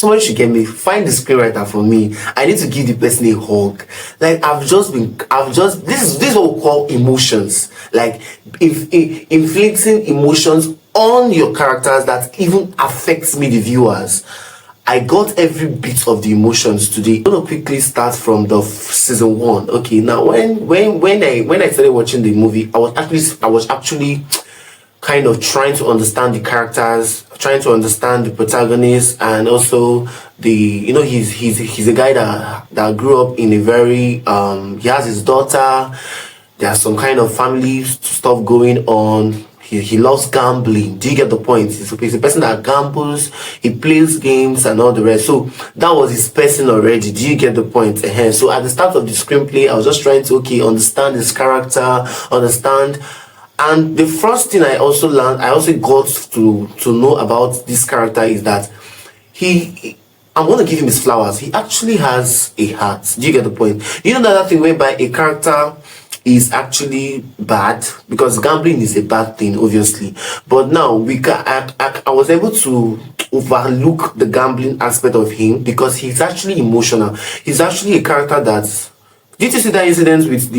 somebody should get me, find the screenwriter for me. I need to give the person a hug. Like, this is what we call emotions. Like, if inflicting emotions on your characters that even affects me, the viewers. I got every bit of the emotions today. I'm gonna quickly start from the season 1. Okay, now when I started watching the movie, I was actually kind of trying to understand the characters, trying to understand the protagonist, and also he's a guy that grew up in a very he has his daughter. There's some kind of family stuff going on. He loves gambling. Do you get the point? He's a person that gambles, he plays games and all the rest. So that was his person already. Do you get the point? So at the start of the screenplay, I was just trying to understand his character, understand. And the first thing I also got to know about this character is that I'm going to give him his flowers. He actually has a heart. Do you get the point? You know the other thing whereby a character is actually bad, because gambling is a bad thing, obviously. But now I was able to overlook the gambling aspect of him because he's actually emotional. He's actually a character that. Did you see that incident with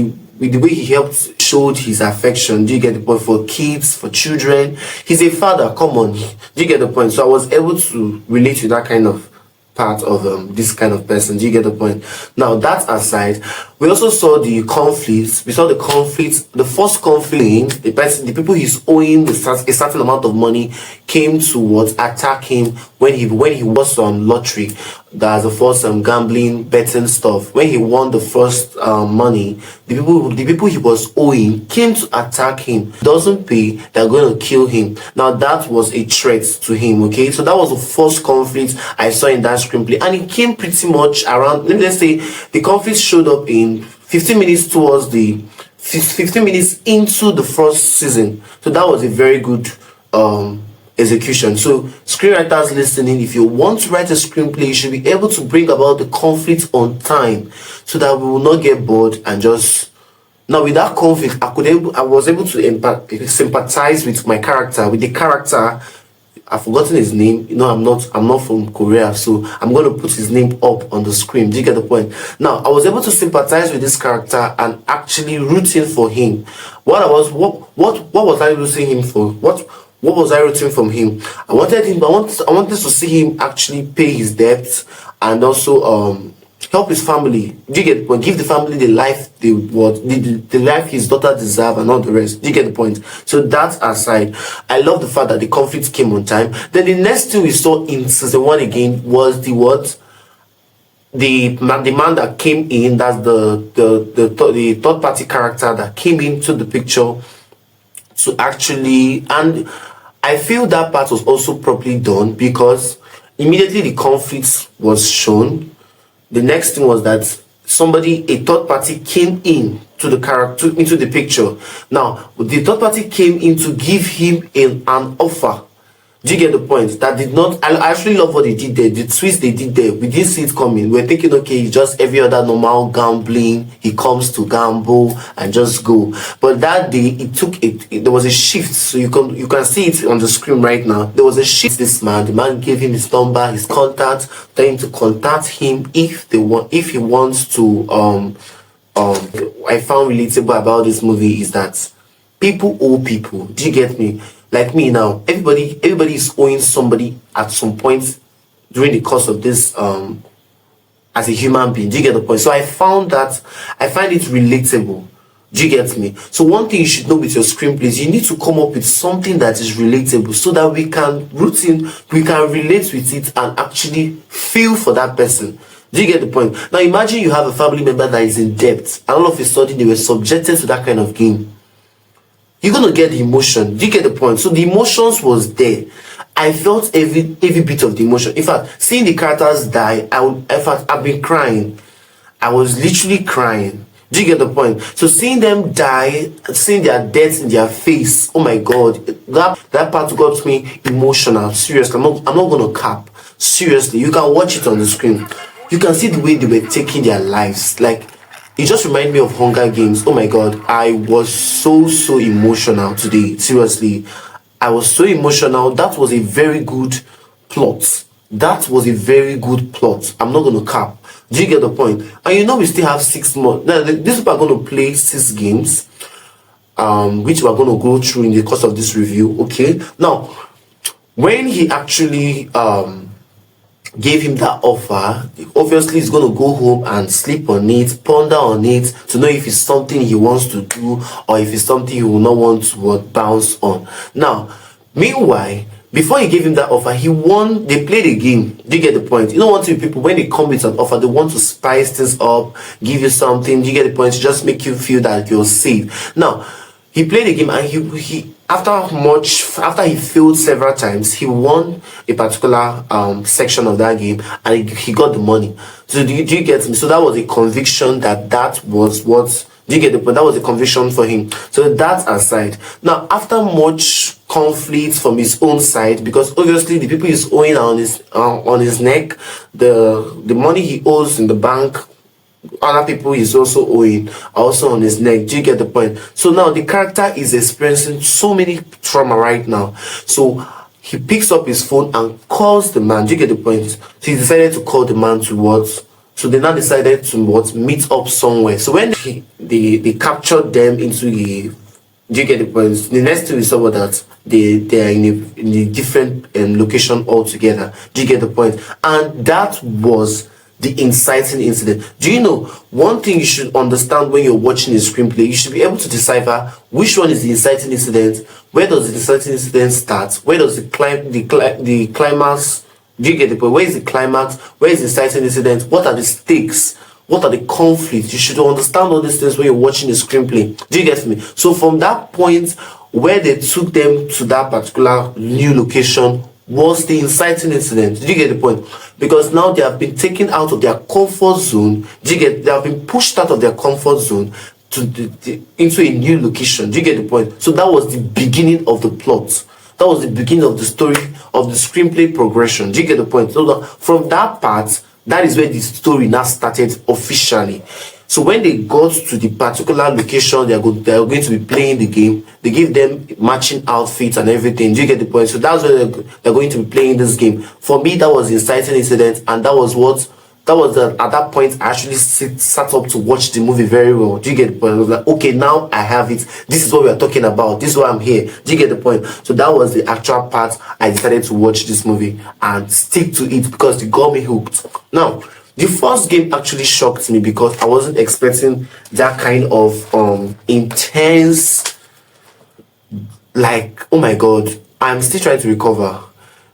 the way he helped showed his affection? Do you get the point? For kids, for children. He's a father. Come on. Do you get the point? So I was able to relate to that kind of part of this kind of person. Do you get the point? Now, that aside, we also saw the conflicts. We saw the conflicts. The first conflict, the people he's owing a certain amount of money came to attack him when he was on lottery. That's the first gambling, betting stuff. When he won the first money, the people he was owing came to attack him. Doesn't pay, they're going to kill him. Now that was a threat to him. Okay, so that was the first conflict I saw in that screenplay, and it came pretty much around. Let's say the conflict showed up in 15 minutes towards the 15 minutes into the first season. So that was a very good execution. So screenwriters listening, if you want to write a screenplay, you should be able to bring about the conflict on time so that we will not get bored and just. Now with that conflict, I was able to sympathize with my character, with the character. I've forgotten his name. I'm not from Korea, so I'm going to put his name up on the screen. Do you get the point? Now I was able to sympathize with this character and actually rooting for him. What was I rooting him for? What was I rooting from him? I wanted to see him actually pay his debts and also help his family. Do you get the point? Give the family the life the life his daughter deserves and all the rest. Do you get the point? So that aside, I love the fact that the conflict came on time. Then the next thing we saw in season 1 again was the man that came in. That's the third party character that came into the picture to actually, and I feel that part was also properly done because immediately the conflict was shown. The next thing was that a third party came in to the character, into the picture. Now, the third party came in to give him an offer. Do you get the point? That did not. I actually love what they did there. The twist they did there. We didn't see it coming. We're thinking, okay, just every other normal gambling. He comes to gamble and just go. But that day, there was a shift. So you can see it on the screen right now. There was a shift. The man gave him his number, his contact, telling him to contact him if he wants to. I found relatable about this movie is that people owe people. Do you get me? Like me now, everybody is owing somebody at some point during the course of this as a human being. Do you get the point? So I find it relatable. Do you get me? So one thing you should know with your screenplays, you need to come up with something that is relatable so that we can relate with it and actually feel for that person. Do you get the point? Now imagine you have a family member that is in debt and all of a sudden they were subjected to that kind of game. You're going to get the emotion. Do you get the point? So the emotions was there. I felt every bit of the emotion. In fact, seeing the characters die, I've been crying. I was literally crying. Do you get the point? So seeing them die, seeing their deaths in their face, oh my God, that part got me emotional. Seriously, I'm not going to cap. Seriously, you can watch it on the screen. You can see the way they were taking their lives. Like, it just reminded me of Hunger Games. Oh my God, I was so emotional today. Seriously, I was so emotional. That was a very good plot. That was a very good plot. I'm not going to cap. Do you get the point? And we still have 6 months. Now, these people are going to play 6 games, which we're going to go through in the course of this review. Okay. Now, when he actually gave him that offer, obviously he's going to go home and sleep on it, ponder on it, to know if it's something he wants to do or if it's something he will not want to bounce on. Now, meanwhile, before he gave him that offer, he won. They played a game. Do you get the point? You don't want to be people, when they come with an offer, they want to spice things up, give you something. Do you get the point? To just make you feel that you're safe. Now, he played a game, and he after he failed several times, he won a particular section of that game, and he got the money. So do you get me? So that was a conviction that was what. Do you get the point? That was a conviction for him. So that aside, now after much conflict from his own side, because obviously the people he's owing on his neck, the money he owes in the bank, other people he's also owing are also on his neck. Do you get the point? So now the character is experiencing so many trauma right now. So he picks up his phone and calls the man. Do you get the point? So he decided to call the man to what? So they now decided to meet up somewhere. So when they captured them into a, do you get the point? The next thing we saw was that they are in a different location altogether. Do you get the point? And that was the inciting incident. Do you know one thing you should understand when you're watching a screenplay? You should be able to decipher which one is the inciting incident. Where does the inciting incident start? Where does the climax? Do you get the point? Where is the climax? Where is the inciting incident? What are the stakes? What are the conflicts? You should understand all these things when you're watching the screenplay. Do you get me? So from that point where they took them to that particular new location was the inciting incident. Do you get the point? Because now they have been taken out of their comfort zone. They have been pushed out of their comfort zone into a new location. Do you get the point? So that was the beginning of the plot. That was the beginning of the story, of the screenplay progression. Do you get the point? So from that part, that is where the story now started officially. So when they got to the particular location they are going to be playing the game, they give them matching outfits and everything. Do you get the point? So that's where they're going to be playing this game. For me, that was the inciting incident, and that was at that point I actually sat up to watch the movie very well. Do you get the point? I was like, okay, now I have it. This is what we are talking about. This is why I'm here. Do you get the point? So that was the actual part. I decided to watch this movie and stick to it because it got me hooked. Now, the first game actually shocked me because I wasn't expecting that kind of intense, like, oh my god, I'm still trying to recover.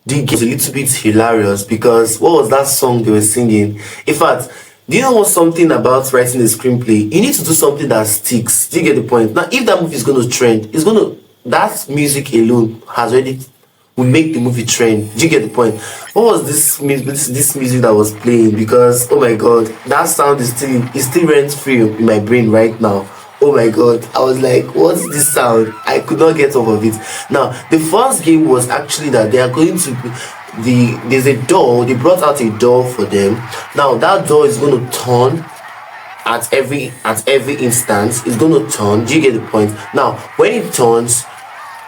The game was a little bit hilarious because what was that song they were singing? In fact, do you know what's something about writing a screenplay? You need to do something that sticks. Do you get the point? Now, if that movie is going to trend, that music alone will make the movie trend. Do you get the point? What was this music that was playing? Because oh my god, that sound is still rent free in my brain right now. Oh my god, I was like, what's this sound? I could not get off of it. Now, the first game was actually that they are going to there's a door. They brought out a door for them. Now that door is going to turn at every instance. It's going to turn. Do you get the point? Now when it turns,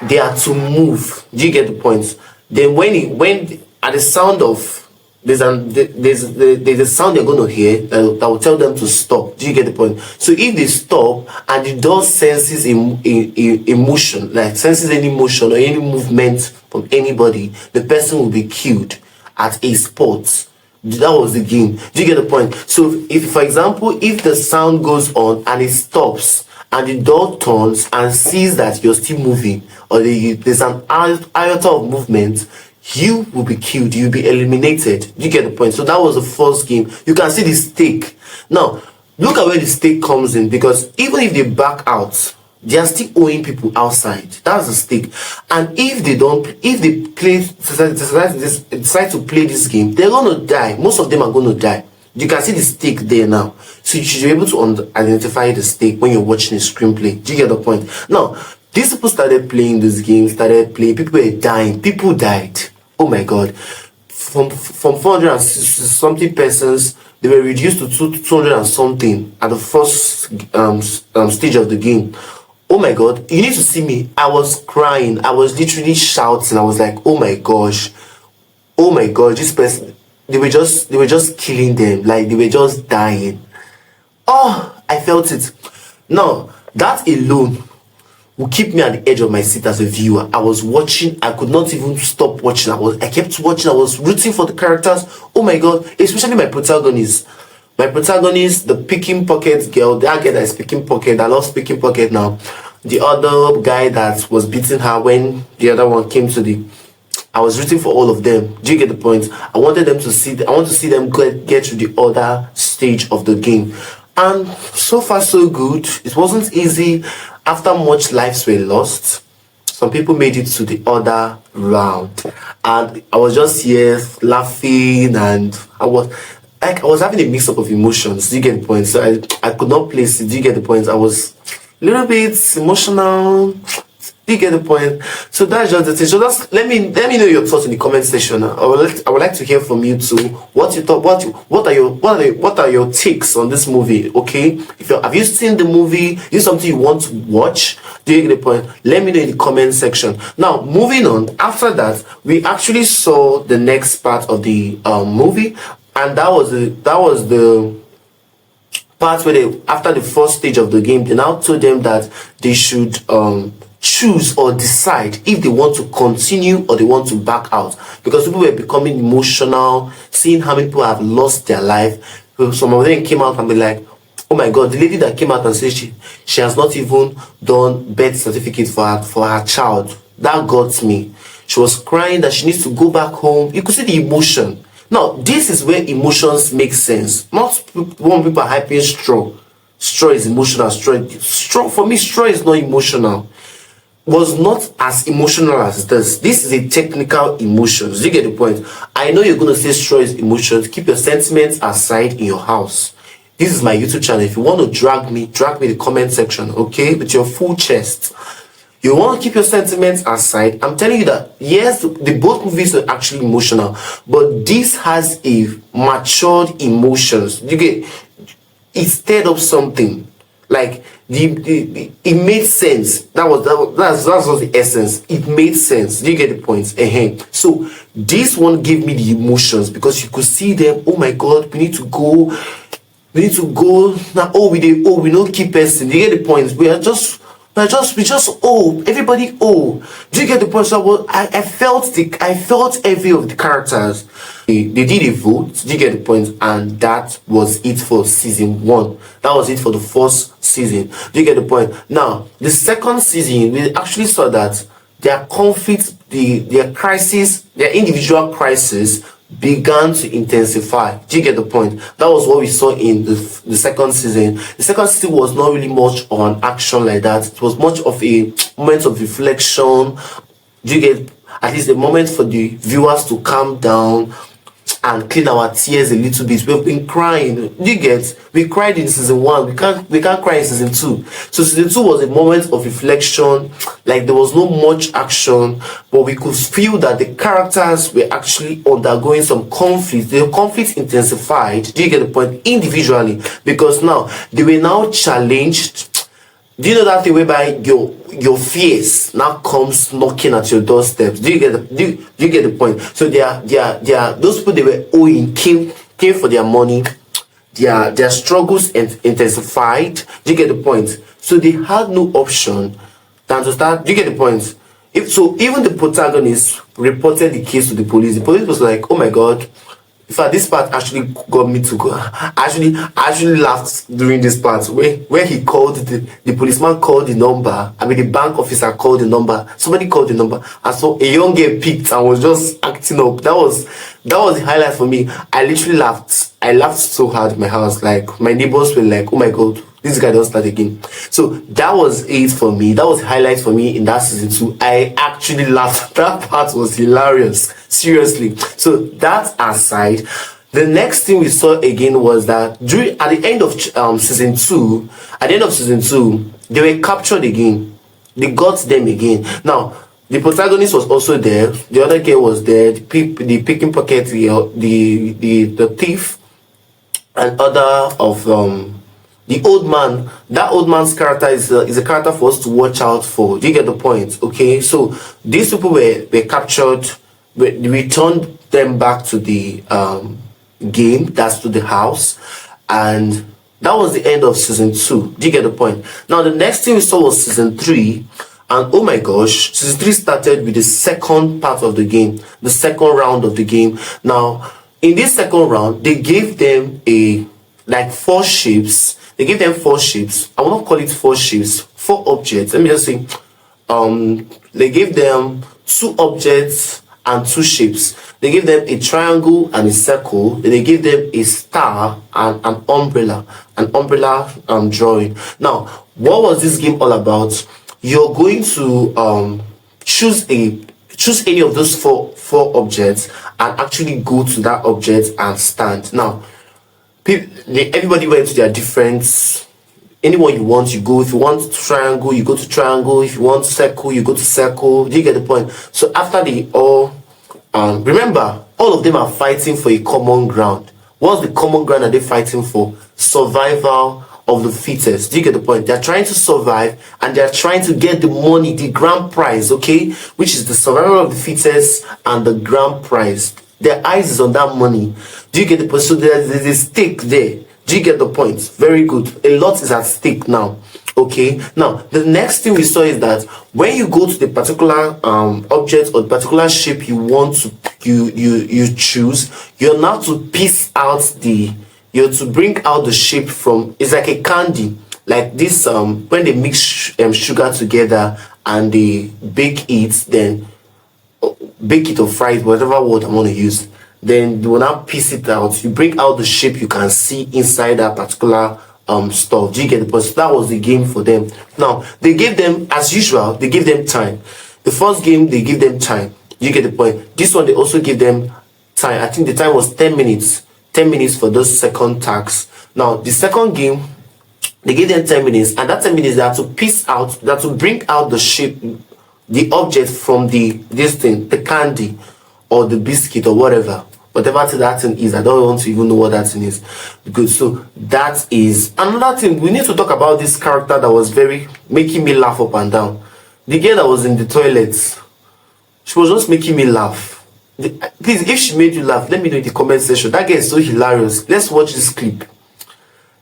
they are to move. Do you get the point? Then when at the sound of there's a sound they're going to hear that will tell them to stop. Do you get the point? So if they stop and the door senses emotion, like senses any motion or any movement from anybody, the person will be killed at a spot. That was the game. Do you get the point? So if, for example, if the sound goes on and it stops and the door turns and sees that you're still moving or there's an iota of movement, you will be killed. You'll be eliminated. You get the point? So that was the first game. You can see the stake. Now, look at where the stake comes in, because even if they back out, they are still owing people outside. That's the stake. And if they decide to play this game, they're going to die. Most of them are going to die. You can see the stake there now. So you should be able to identify the stake when you're watching a screenplay. Do you get the point? Now, these people started playing this game, people were dying. People died. Oh my god. From 400 and something persons, they were reduced to 200 and something at the first stage of the game. Oh my god, you need to see me. I was crying. I was literally shouting. I was like, oh my gosh. Oh my god, this person, they were just killing them, like they were just dying. Oh, I felt it. Now, that alone will keep me at the edge of my seat as a viewer. I was watching, I could not even stop watching. I kept watching, I was rooting for the characters. Oh my god, especially my protagonist. My protagonist, the picking pocket girl, that girl that is picking pocket, I love picking pocket now. The other guy that was beating her when the other one came to the, I was rooting for all of them. Do you get the point? I wanted them to see. I want to see them get to the other stage of the game, and so far so good. It wasn't easy. After much lives were lost, some people made it to the other round, and I was just here laughing, and I was having a mix up of emotions. Do you get the point? So I could not place it. Do you get the point? I was a little bit emotional. Do you get the point? So that's just the thing. So just let me know your thoughts in the comment section. I would like to hear from you too. What you thought? What are your takes on this movie? Okay, have you seen the movie? Is it something you want to watch? Do you get the point? Let me know in the comment section. Now moving on. After that, we actually saw the next part of the movie, and that was the part where they, after the first stage of the game, they now told them that they should choose or decide if they want to continue or they want to back out, because people were becoming emotional, seeing how many people have lost their life. So some of them came out and be like, oh my god, the lady that came out and said she has not even done birth certificate for her child, that got me. She was crying that she needs to go back home. You could see the emotion. Now this is where emotions make sense. Not when people are hyping straw. Straw is emotional. Straw for me, straw is not emotional. Was not as emotional as this. This is a technical emotions. Do you get the point? I know you're gonna say straw is emotions. Keep your sentiments aside in your house. This is my YouTube channel. If you want to drag me in the comment section, okay, with your full chest. You want to keep your sentiments aside. I'm telling you that yes, the both movies are actually emotional, but this has a matured emotions. You get, it stirred up something. Like it made sense. That was the essence. It made sense. Do you get the point? So this one gave me the emotions because you could see them. Oh my god, we need to go. We need to go now. We don't keep person. Do you get the point? We just everybody Do you get the point? So I felt every of the characters. They did a vote. Do you get the point? And that was it for season 1. That was it for the first season. Do you get the point? Now the second season, we actually saw that their conflicts, their crisis, their individual crisis began to intensify. Do you get the point? That was what we saw in the second season. The second season was not really much on action like that. It was much of a moment of reflection. Do you get, at least a moment for the viewers to calm down and clean our tears a little bit. We've been crying. Do you get? We cried in season 1. We can't cry in season 2. So season 2 was a moment of reflection. Like there was no much action, but we could feel that the characters were actually undergoing some conflict. The conflict intensified. Do you get the point? Individually, because now they were now challenged. Do you know that thing whereby your fears now comes knocking at your doorsteps? Do you get the point? So they are those people they were owing came for their money. Their struggles intensified. Do you get the point? So they had no option than to start. Do you get the point? Even the protagonist reported the case to the police. The police was like, oh my god. In fact, this part actually got me to go. I actually laughed during this part where he called the policeman called the number. I mean, the bank officer called the number. Somebody called the number, and so a young girl picked and was just acting up. That was the highlight for me. I literally laughed. I laughed so hard in my house. Like my neighbors were like, "Oh my god, this guy don't start again." So that was it for me. That was the highlight for me in that season 2. I actually laughed. That part was hilarious. Seriously. So that aside, the next thing we saw again was that at the end of season 2, they were captured again. They got them again. Now the protagonist was also there. The other girl was there. The picking pocket, the thief, and other of the old man. That old man's character is a character for us to watch out for. Do you get the point? Okay, so these people were captured, returned them back to the game, that's to the house, and that was the end of season 2. Do you get the point? Now the next thing we saw was season 3, and oh my gosh, season 3 started with the second part of the game, the second round of the game. Now in this second round, they gave them a like 4 ships. They gave them 4 ships. I will not call it 4 ships, 4 objects. Let me just say, they gave them 2 objects and 2 shapes. They gave them a triangle and a circle. Then they gave them a star and an umbrella drawing. Now, what was this game all about? You're going to choose any of those four objects and actually go to that object and stand. Now, everybody went to their different. Anyone you want, you go. If you want triangle, you go to triangle. If you want circle, you go to circle. Do you get the point? So after they all, remember, all of them are fighting for a common ground. What's the common ground that they're fighting for? Survival of the fittest. Do you get the point? They're trying to survive and they're trying to get the money, the grand prize, okay? Which is the survival of the fittest and the grand prize. Their eyes is on that money. Do you get the point? So there's a stake there. Do you get the point? Very good. A lot is at stake now. Okay. Now the next thing we saw is that when you go to the particular object or particular shape you want to you choose, you're now to piece out you're to bring out the shape from. It's like a candy, like this. When they mix sugar together and they bake it, then bake it or fry it, whatever word I want to use. Then you will now piece it out. You bring out the shape you can see inside that particular stuff. Do you get the point? So that was the game for them. Now they gave them, as usual, they gave them time. The first game they give them time. You get the point? This one they also give them time. I think the time was 10 minutes. 10 minutes for those second task. Now the second game they gave them 10 minutes, and that 10 minutes they have to piece out, they have to bring out the shape, the object from this thing, the candy or the biscuit or whatever that thing is. I don't want to even know what that thing is. Good. So that is another thing. We need to talk about this character that was very making me laugh up and down. The girl that was in the toilets, she was just making me laugh. Please, if she made you laugh, let me know in the comment section. That girl is so hilarious. Let's watch this clip.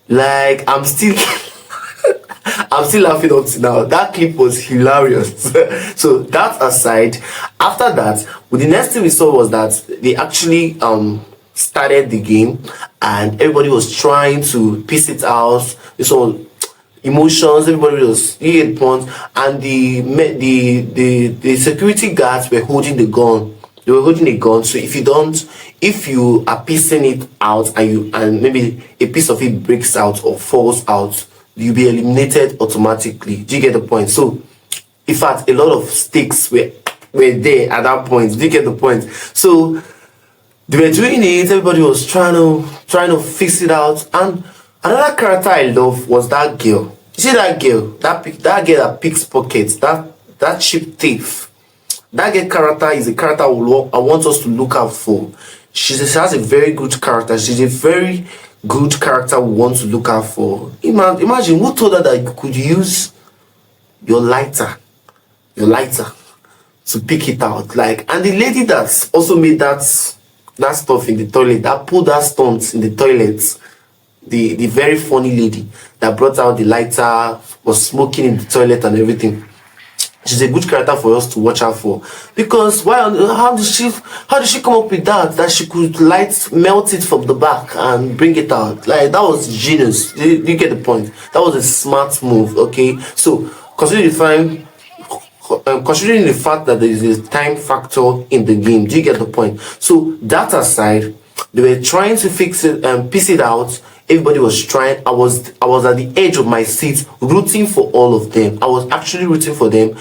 Like, I'm still laughing up to now. That clip was hilarious. So that aside, after that, the next thing we saw was that they actually started the game and everybody was trying to piece it out. This one, emotions, everybody was eating points, and the security guards were holding the gun. They were holding a gun. So if you are piecing it out and maybe a piece of it breaks out or falls out, you'll be eliminated automatically. Do you get the point? So in fact, a lot of stakes were there at that point. Do you get the point? So they were doing it, everybody was trying to fix it out. And another character I love was that girl. You see that girl? That girl that picks pockets, that cheap thief. That girl character is a character I want us to look out for. She has a very good character. She's a very good character we want to look out for. Imagine who told her that you could use your lighter to pick it out. Like, and the lady that's also made that stuff in the toilet, that pulled that stunt in the toilet, the very funny lady that brought out the lighter, was smoking in the toilet and everything. She's a good character for us to watch out for, because how did she come up with that she could melt it from the back and bring it out? Like, that was genius. You get the point? That was a smart move. Okay, so considering the fact that there is a time factor in the game, do you get the point? So that aside, they were trying to fix it and piece it out. Everybody was trying. I was at the edge of my seat rooting for all of them. I was actually rooting for them,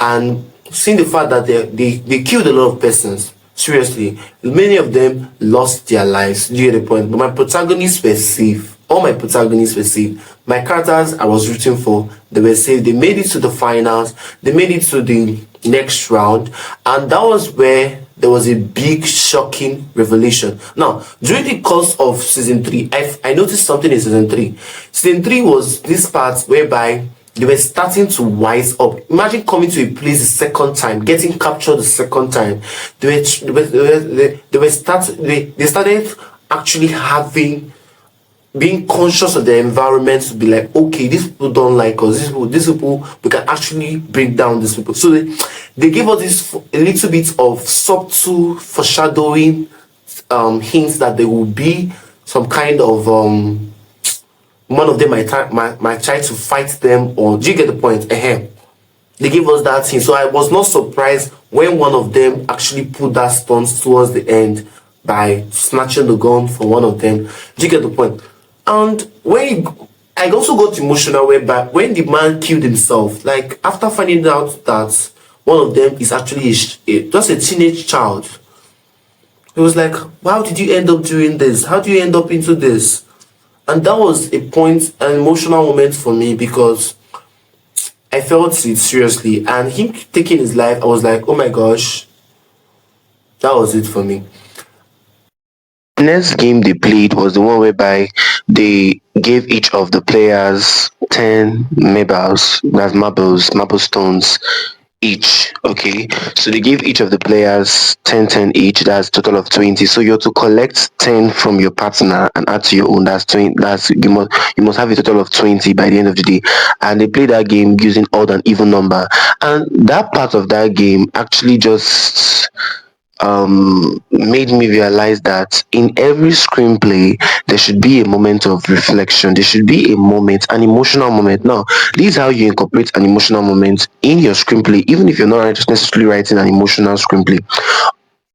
and seeing the fact that they killed a lot of persons. Seriously, many of them lost their lives. Do you get the point? But my protagonists were safe. All my protagonists were safe. My characters I was rooting for, they were safe. They made it to the finals. They made it to the next round, and that was where there was a big shocking revelation. Now, during the course of season 3, I noticed something in season 3. Season 3 was this part whereby They were starting to wise up. Imagine coming to a place the second time, getting captured the second time. They started actually having, being conscious of their environment, to be like, okay, these people don't like us. These people, we can actually bring down these people. So they gave us this a little bit of subtle foreshadowing, hints that there will be some kind of one of them might try to fight them, or do you get the point? They gave us that thing. So I was not surprised when one of them actually put that stunt towards the end by snatching the gun for one of them. Do you get the point? And I also got emotional whereby when the man killed himself, like after finding out that one of them is actually just a teenage child, it was like, how did you end up doing this? How do you end up into this? And that was a point, an emotional moment for me, because I felt it seriously. And him taking his life, I was like, oh my gosh, that was it for me. Next game they played was the one whereby they gave each of the players 10 marbles, that's marble stones each. Okay, so they gave each of the players 10 each, that's total of 20. So you're to collect 10 from your partner and add to your own, that's 20. That's you must have a total of 20 by the end of the day. And they play that game using odd and even number, and that part of that game actually just made me realize that in every screenplay there should be a moment of reflection. There should be a moment, an emotional moment. Now, this is how you incorporate an emotional moment in your screenplay, even if you're not necessarily writing an emotional screenplay.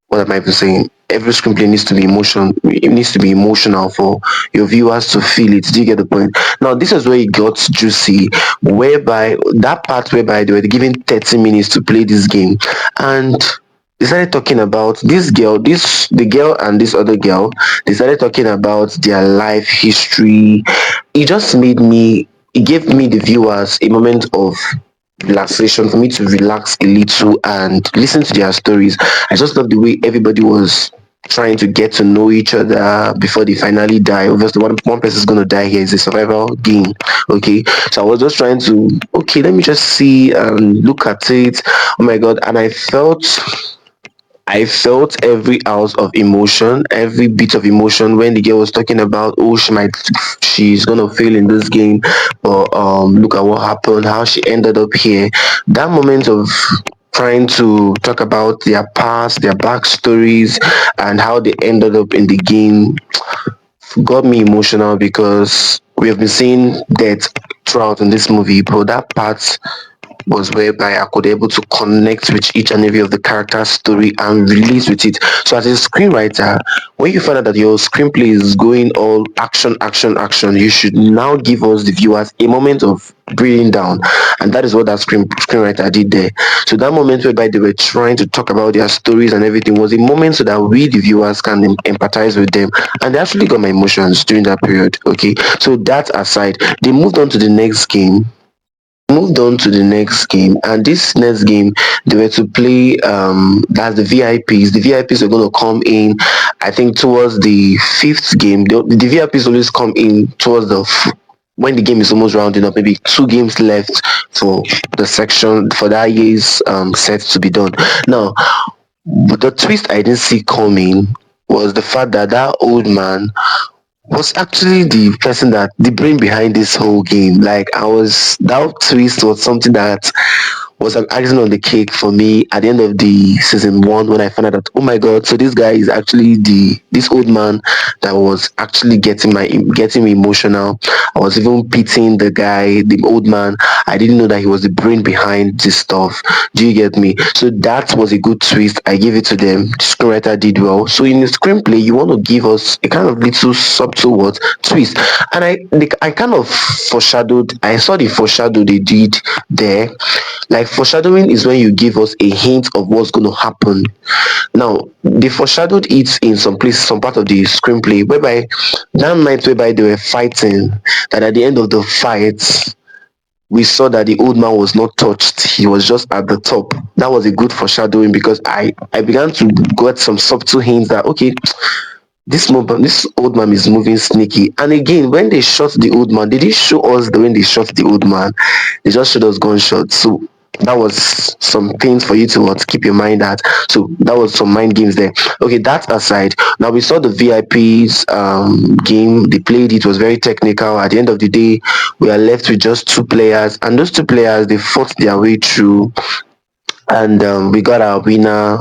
What am I even saying? Every screenplay needs to be emotion. It needs to be emotional for your viewers to feel it. Do you get the point? Now, this is where it got juicy, whereby that part whereby they were given 30 minutes to play this game, and they started talking about this girl, the girl and this other girl. They started talking about their life history. It just made me. It gave me the viewers a moment of relaxation, for me to relax a little and listen to their stories. I just love the way everybody was trying to get to know each other before they finally die. Obviously, one person is going to die here. It's a survival game. Okay, so I was just trying to, okay, let me just see and look at it. Oh my god, and I felt every ounce of emotion, every bit of emotion when the girl was talking about, oh, she's gonna fail in this game, but look at what happened, how she ended up here. That moment of trying to talk about their past, their backstories, and how they ended up in the game got me emotional, because we have been seeing death throughout in this movie, but that part was whereby I could be able to connect with each and every of the character's story and relate with it. So as a screenwriter, when you find out that your screenplay is going all action, action, action, you should now give us the viewers a moment of breathing down. And that is what that screenwriter did there. So that moment whereby they were trying to talk about their stories and everything was a moment so that we the viewers can empathize with them. And they actually got my emotions during that period. Okay. So that aside, they moved on to the next game, and this next game they were to play, that's the VIPs are going to come in, I think towards the fifth game. The VIPs always come in towards when the game is almost rounding up, maybe two games left for the section for that year's set to be done. Now, but the twist I didn't see coming was the fact that that old man was actually the person, that the brain behind this whole game. Like, I was, that twist was something that was an icing on the cake for me at the end of the season one, when I found out that, oh my god, so this guy is actually this old man that was actually getting me emotional. I was even pitying the guy, the old man. I didn't know that he was the brain behind this stuff. Do you get me? So that was a good twist. I give it to them. The screenwriter did well. So in the screenplay, you want to give us a kind of little subtle what twist, and I kind of foreshadowed. I saw the foreshadow they did there. Like, foreshadowing is when you give us a hint of what's going to happen. Now, they foreshadowed it in some place, some part of the screenplay, whereby that night whereby they were fighting, that at the end of the fight, we saw that the old man was not touched. He was just at the top. That was a good foreshadowing, because I began to get some subtle hints that, okay, this old man is moving sneaky. And again, when they shot the old man, they didn't show us the when they shot the old man. They just showed us gunshots. So that was some things for you to what keep your mind at. So that was some mind games there. Okay, that aside, now we saw the VIPs game. They played it, was very technical. At the end of the day, we are left with just two players, and those two players they fought their way through, and we got our winner,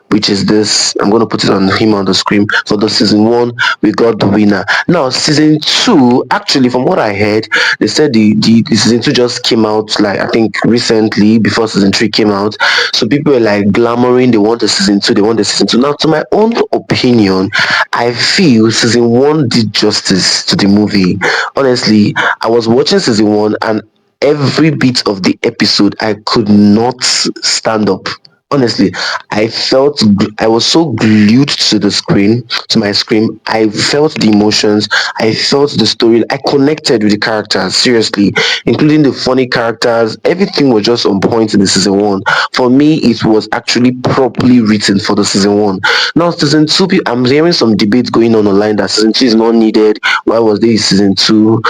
which is this. I'm going to put it on him on the screen. For the season one, we got the winner. Now season two, actually from what I heard, they said the season two just came out, like I think recently before season three came out. So people were like glamoring, they want a season two, they want a season two. Now to my own opinion, I feel season one did justice to the movie. Honestly, I was watching season one, and every bit of the episode I could not stand up. Honestly, I was so glued to the screen, to my screen. I felt the emotions, I felt the story, I connected with the characters, seriously, including the funny characters. Everything was just on point in the season one. For me, it was actually properly written for the season one. Now season two, I'm hearing some debates going on online that season two is not needed. Why was there a season two?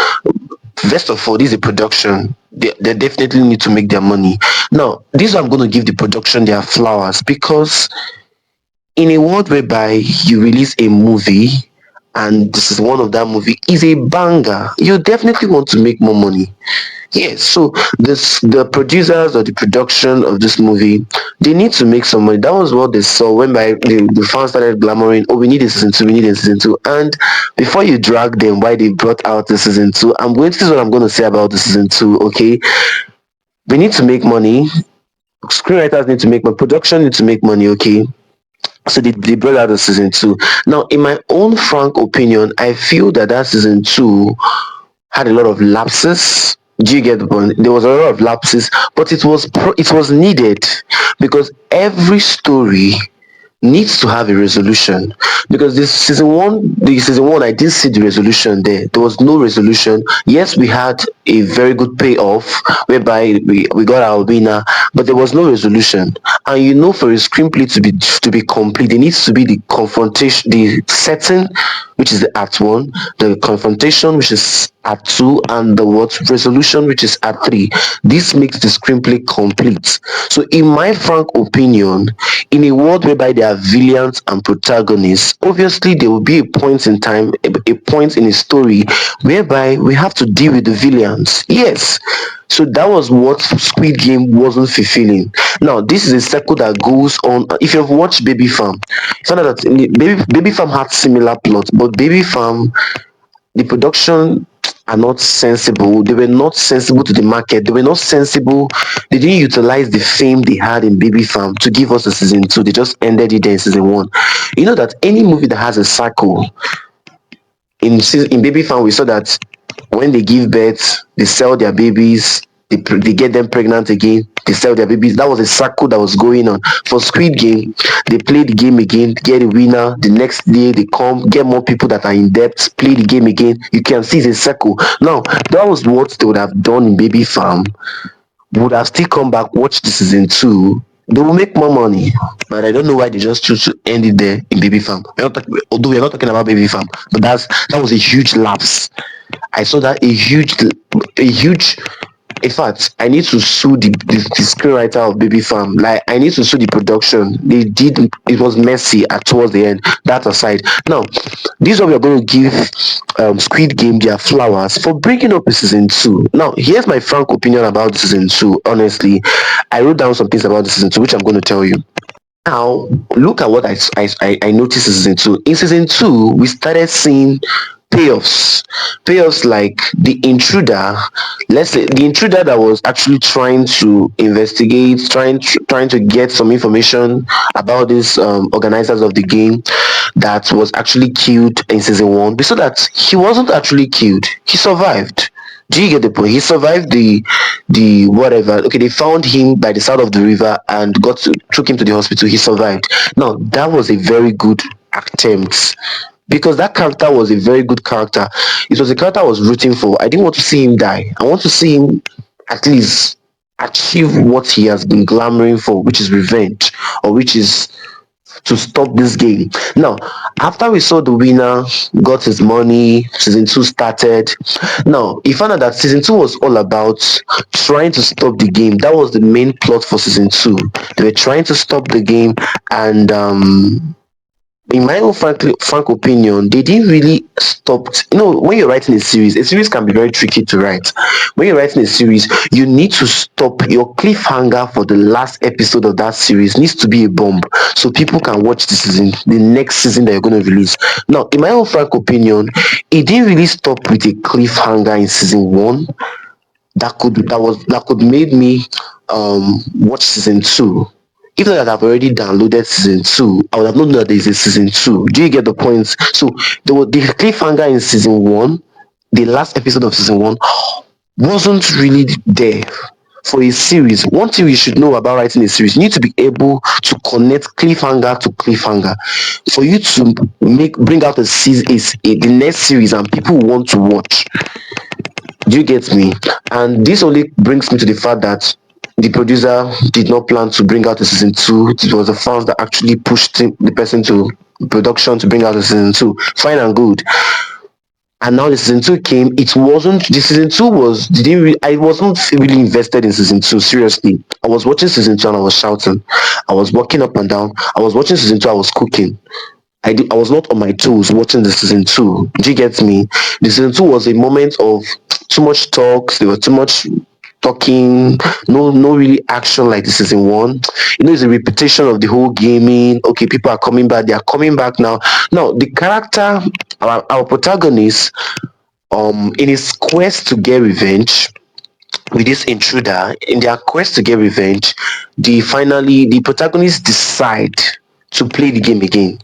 First of all, this is a production. They definitely need to make their money. Now, this is why I'm going to give the production their flowers, because in a world whereby you release a movie and this is one of that movie is a banger, you definitely want to make more money. Yes, so the producers or the production of this movie, they need to make some money. That was what they saw when the fans started glamoring, oh, we need a season two, we need a season two. And before you drag them why they brought out the season two, this is what I'm going to say about the season two, okay? We need to make money. Screenwriters need to make money. Production need to make money, okay? So they brought out the season two. Now, in my own frank opinion, I feel that season two had a lot of lapses. Do you get the point? There was a lot of lapses, but it was needed, because every story needs to have a resolution. Because the season one, I didn't see the resolution there. There was no resolution. Yes, we had a very good payoff whereby we got our winner, but there was no resolution. And for a screenplay to be complete, it needs to be the confrontation, the setting, which is the act one, the confrontation, which is act two, and the what resolution, which is act three. This makes the screenplay complete. So in my frank opinion, in a world whereby there are villains and protagonists, obviously there will be a point in time, a point in a story whereby we have to deal with the villains. Yes. So that was what Squid Game wasn't fulfilling. Now, this is a circle that goes on. If you've watched Baby Farm, you find out that Baby Farm had similar plot, but Baby Farm, the production are not sensible. They were not sensible to the market. They were not sensible. They didn't utilize the fame they had in Baby Farm to give us a season two. They just ended it there in season one. You know that any movie that has a cycle, in Baby Farm, we saw that when they give birth, they sell their babies, they get them pregnant again, they sell their babies. That was a cycle that was going on. For Squid Game, they play the game again, get a winner. The next day, they come, get more people that are in debt, play the game again. You can see it's a cycle. Now, that was what they would have done in Baby Farm. Would have still come back, watch the season two. They will make more money, but I don't know why they just choose to end it there in Baby Farm. Although we're not talking about Baby Farm, but that was a huge lapse. I saw that a huge. In fact, I need to sue the screenwriter of Baby Farm. Like, I need to sue the production. They did it was messy towards the end. That aside, now this is what we are going to give Squid Game their flowers for bringing up a season two. Now, here's my frank opinion about the season two. Honestly, I wrote down some things about the season two, which I'm going to tell you. Now, look at what I noticed in season two. In season two, we started seeing payoffs. Payoffs like the intruder. Let's say the intruder that was actually trying to investigate, trying to get some information about these organizers of the game that was actually killed in season one. We saw that he wasn't actually killed. He survived. Do you get the point? He survived the whatever. Okay, they found him by the side of the river and took him to the hospital. He survived. Now that was a very good attempt, because that character was a very good character. It was a character I was rooting for. I didn't want to see him die. I want to see him at least achieve what he has been clamoring for, which is revenge, or which is to stop this game. Now, after we saw the winner got his money, season two started. Now, you found out that season two was all about trying to stop the game. That was the main plot for season two. They were trying to stop the game, and in my own frank opinion, they didn't really stop. When you're writing a series can be very tricky to write. When you're writing a series, you need to stop your cliffhanger for the last episode of that series needs to be a bomb, so people can watch the next season that you're going to release. Now, in my own frank opinion, it didn't really stop with a cliffhanger in season one that could made me watch season two. If not that I've already downloaded season two, I would have known that there's a season two. Do you get the point? So there was the cliffhanger in season one, the last episode of season one wasn't really there. For a series, one thing you should know about writing a series, you need to be able to connect cliffhanger to cliffhanger for you to bring out the next series and people want to watch. Do you get me? And this only brings me to the fact that the producer did not plan to bring out a season two. It was the fans that actually pushed the person to production to bring out a season two. Fine and good. And now the season two came. It wasn't the season two was didn't re- I wasn't really invested in season two. Seriously, I was watching season two and I was shouting. I was walking up and down. I was watching season two. I was cooking. I was not on my toes watching the season two. Do you get me? The season two was a moment of too much talks. There was too much talking. No really action like the season one. It's a repetition of the whole gaming. Okay, people are coming back. They are coming back now. Now the character, our protagonist, in his quest to get revenge with this intruder, in their quest to get revenge, the protagonists decide to play the game again,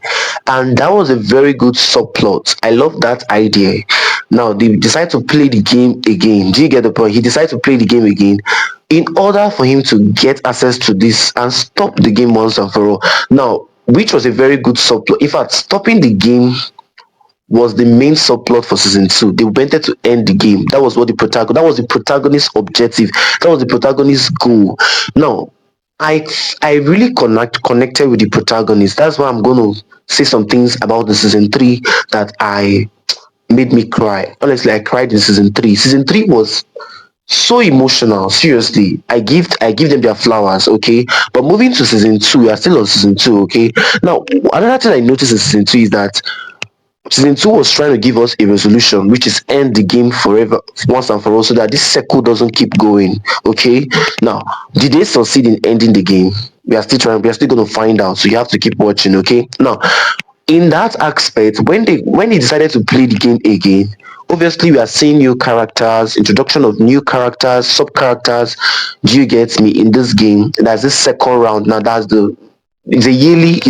and that was a very good subplot. I love that idea. Now they decide to play the game again. Do you get the point? He decides to play the game again in order for him to get access to this and stop the game once and for all. Now, which was a very good subplot. In fact, stopping the game was the main subplot for season two. They wanted to end the game. That was the protagonist's objective. That was the protagonist's goal. Now, I really connected with the protagonist. That's why I'm gonna say some things about the season three that I made me cry. Honestly, I cried in season three. Season three was so emotional. Seriously, I give them their flowers. Okay, but moving to season two, we are still on season two. Okay, now another thing I noticed in season two is that season two was trying to give us a resolution, which is end the game forever, once and for all, so that this circle doesn't keep going. Okay. Now, did they succeed in ending the game? We are still trying. We are still going to find out. So you have to keep watching. Okay. Now, in that aspect, when they decided to play the game again, obviously we are seeing new characters, introduction of new characters, sub characters. Do you get me? In this game, that's this second round. Now that's the it's a yearly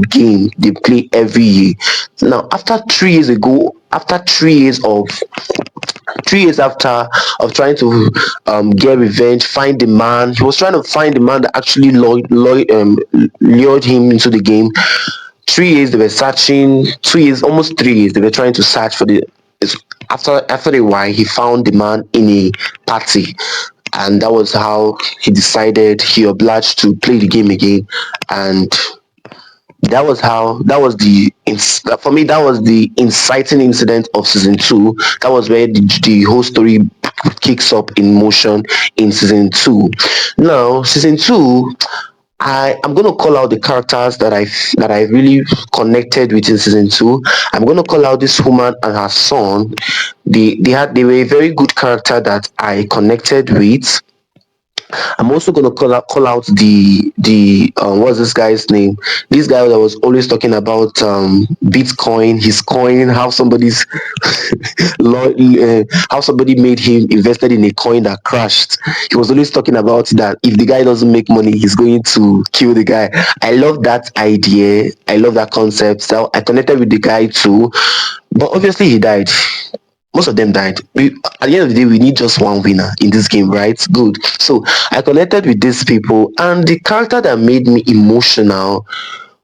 game they play every year. Now, after 3 years ago, after 3 years of 3 years after of trying to get revenge, find the man. He was trying to find the man that actually lured him into the game. 3 years they were searching. 2 years, almost 3 years, they were trying to search for the. After a while, he found the man in a party, and that was how he decided he obliged to play the game again, and that was for me that was the inciting incident of season two. That was where the whole story kicks up in motion in season two. Now, season two, I'm gonna call out the characters that I really connected with in season two. I'm gonna call out this woman and her son. They were a very good character that I connected with. I'm also gonna call out the what's this guy's name? This guy that was always talking about Bitcoin, his coin, how how somebody made him invested in a coin that crashed. He was always talking about that if the guy doesn't make money, he's going to kill the guy. I love that idea. I love that concept. So I connected with the guy too, but obviously he died. Most of them died. At the end of the day, we need just one winner in this game, right? Good. So I connected with these people, and the character that made me emotional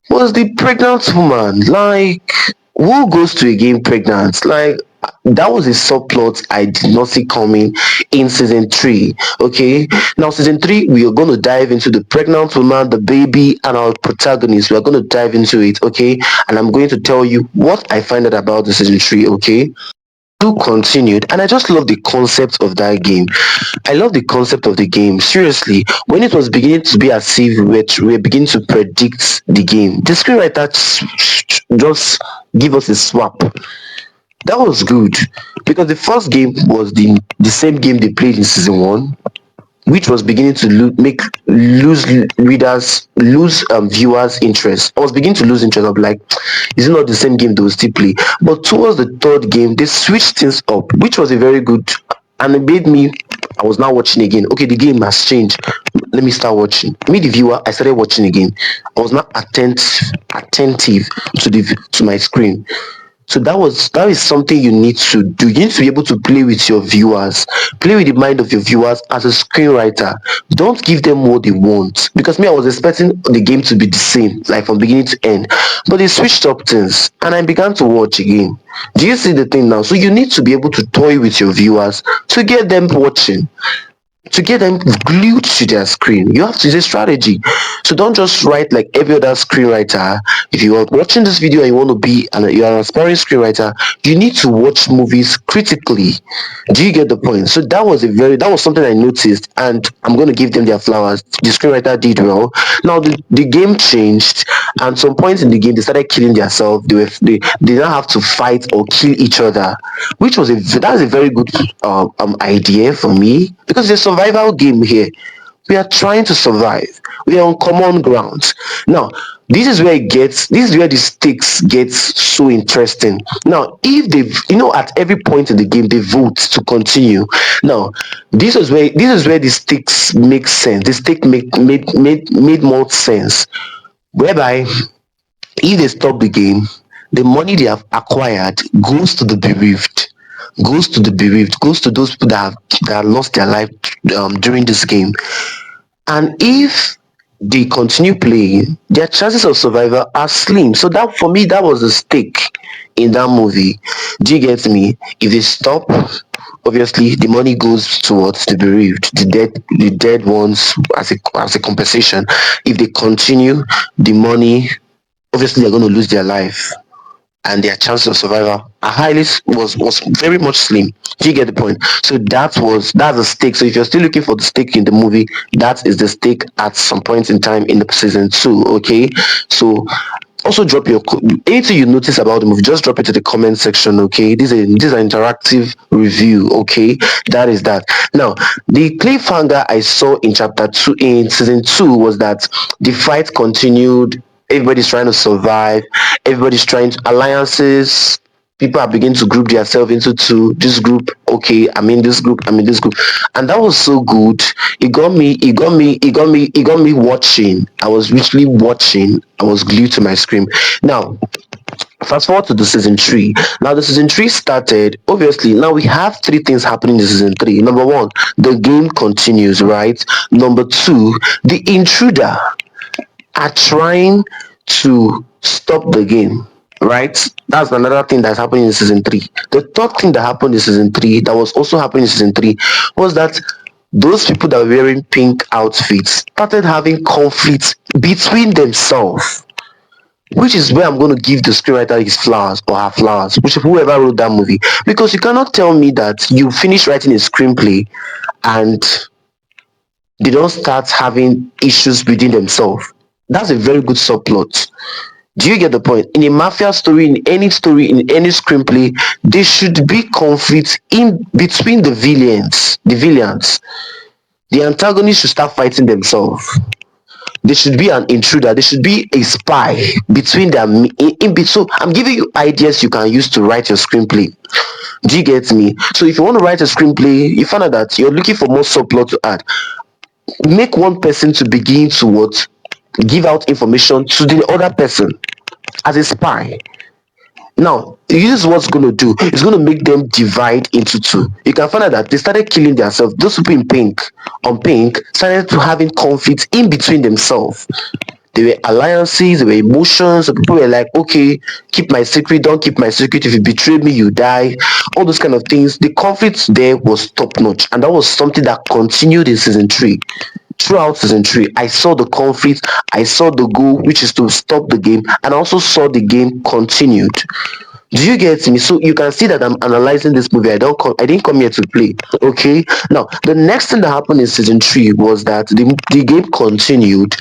was the pregnant woman. Like, who goes to a game pregnant? Like, That was a subplot I did not see coming in season three. Okay, now season three, we are going to dive into the pregnant woman, the baby, and our protagonist. We are going to dive into it. Okay, and I'm going to tell you what I find out about the season three. Okay, two continued, and I just love the concept of that game. I love the concept of the game. Seriously, when it was beginning to be as if we're beginning to predict the game, the screenwriter just give us a swap. That was good because the first game was the same game they played in season one, which was beginning to make lose readers, lose viewers interest. I was beginning to lose interest. I'm like, is it not the same game they will still play? But towards the third game, they switched things up, which was a very good, and it made me. I was now watching again. Okay, the game has changed. Let me start watching. Me, the viewer, I started watching again. I was not attentive to my screen. So that is something you need to do. You need to be able to play with your viewers, play with the mind of your viewers as a screenwriter. Don't give them what they want. Because me, I was expecting the game to be the same, like from beginning to end. But they switched up things and I began to watch again. Do you see the thing now? So you need to be able to toy with your viewers to get them watching, to get them glued to their screen. You have to use a strategy. So don't just write like every other screenwriter. If you are watching this video and you want to be you're an aspiring screenwriter, you need to watch movies critically. Do you get the point? So that was something I noticed, and I'm going to give them their flowers. The screenwriter did well. Now the game changed, and some points in the game they started killing themselves. They didn't have to fight or kill each other, which was a very good idea for me because it's a survival game here. We are trying to survive. We are on common grounds. Now, this is where the stakes gets so interesting. Now, if at every point in the game they vote to continue. Now, this is where the stakes make sense. The stake made more sense. Whereby if they stop the game, the money they have acquired goes to those people that lost their life during this game. And if they continue playing, their chances of survival are slim. So that for me, that was the stake in that movie. Do you get me? If they stop, obviously the money goes towards the bereaved, the dead ones as a compensation. If they continue, the money obviously they're going to lose their life and their chances of survival are was very much slim. Do you get the point? So that's the stake. So if you're still looking for the stake in the movie, that is the stake at some point in time in the season two. Okay, so also drop anything you notice about the movie, just drop it to the comment section. Okay, this is an interactive review. Okay, that is that. Now the cliffhanger I saw in chapter 2 in season 2 was that the fight continued. Everybody's trying to survive. Everybody's trying to alliances. People are beginning to group themselves into two. This group, okay, I'm in this group, I'm in this group. And that was so good. It got me watching. I was literally watching. I was glued to my screen. Now, fast forward to the season three. Now the season three started. Obviously, now we have three things happening in season three. Number one, the game continues, right? Number two, the intruder are trying to stop the game, right? That's another thing that's happening in season three. The third thing that happened in season three, that was also happening in season three, was that those people that were wearing pink outfits started having conflicts between themselves, which is where I'm going to give the screenwriter his flowers or her flowers, which whoever wrote that movie, because you cannot tell me that you finish writing a screenplay and they don't start having issues within themselves. That's a very good subplot. Do you get the point? In a mafia story, in any screenplay, there should be conflict in between the villains. The antagonists should start fighting themselves. There should be an intruder. There should be a spy between them. So I'm giving you ideas you can use to write your screenplay. Do you get me? So if you want to write a screenplay, you find out that you're looking for more subplot to add. Make one person to begin to what give out information to the other person as a spy. Now, this is what's going to do. It's going to make them divide into two. You can find out that they started killing themselves. Those people in pink, on pink, started to having conflicts in between themselves. There were alliances, there were emotions. So people were like, okay, keep my secret, don't keep my secret. If you betray me, you die. All those kind of things. The conflict there was top notch, and that was something that continued in season three. Throughout season three, I saw the conflict, I saw the goal, which is to stop the game, and I also saw the game continued. Do you get me? So you can see that I'm analyzing this movie. I didn't come here to play. Okay. Now the next thing that happened in season three was that the game continued,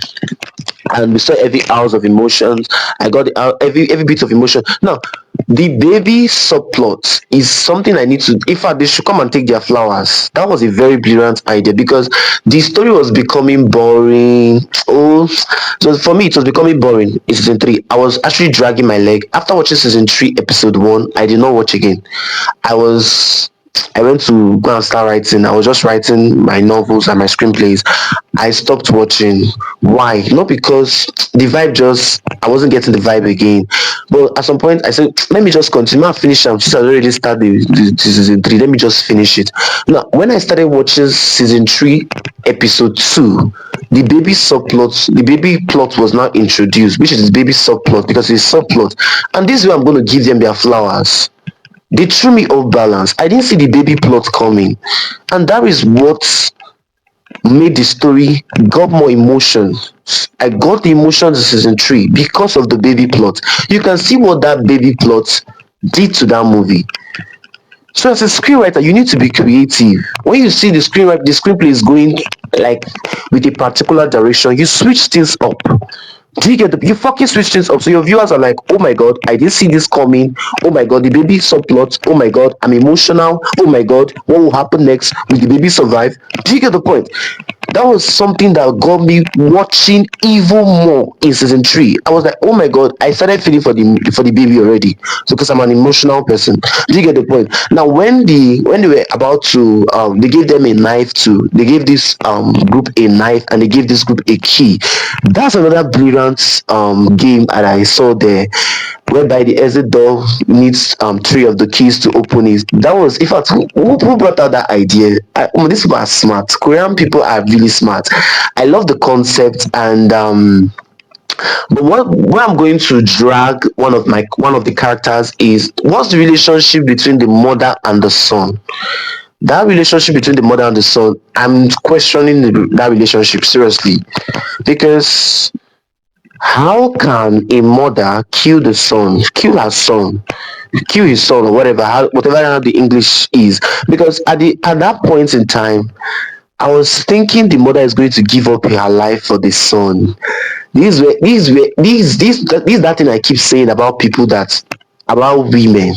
and we saw every hours of emotions. I got every bit of emotion. Now, the baby subplot is something I need to. In fact, they should come and take their flowers. That was a very brilliant idea because the story was becoming boring. Oh, so for me, it was becoming boring in season three. I was actually dragging my leg after watching season three, episode one. I did not watch again. I was I went to go and start writing. I was just writing my novels and my screenplays. I stopped watching. Why? Not because the vibe just I wasn't getting the vibe again. But at some point I said, let me just continue and finish them since I already started the season three. Let me just finish it. Now when I started watching season three, episode two, the baby plot was now introduced, which is the baby subplot because it's subplot. And this is where I'm gonna give them their flowers. They threw me off balance. I didn't see the baby plot coming. And that is what made the story got more emotion. I got the emotions in season three because of the baby plot. You can see what that baby plot did to that movie. So as a screenwriter, you need to be creative. When you see the screenplay is going like with a particular direction, you switch things up. Do you get you fucking switch things up? So your viewers are like, oh my god, I didn't see this coming. Oh my god, the baby subplot. Oh my god, I'm emotional. Oh my god, what will happen next? Will the baby survive? Do you get the point? That was something that got me watching even more in season three. I was like, oh my god, I started feeling for the baby already. So because I'm an emotional person. Do you get the point? Now when they were about to they gave them a knife to they gave this group a knife and they gave this group a key. That's another brilliant game that I saw there, whereby the exit door needs three of the keys to open it. That was, in fact, who brought out that idea? These people are smart. Korean people are really smart. I love the concept, and but where I'm going to drag one of the characters is what's the relationship between the mother and the son. That relationship between the mother and the son, I'm questioning that relationship seriously, because how can a mother kill her son, kill his son, or whatever, whatever the English is? Because at that point in time, I was thinking the mother is going to give up her life for the son. These that thing I keep saying about people that about women,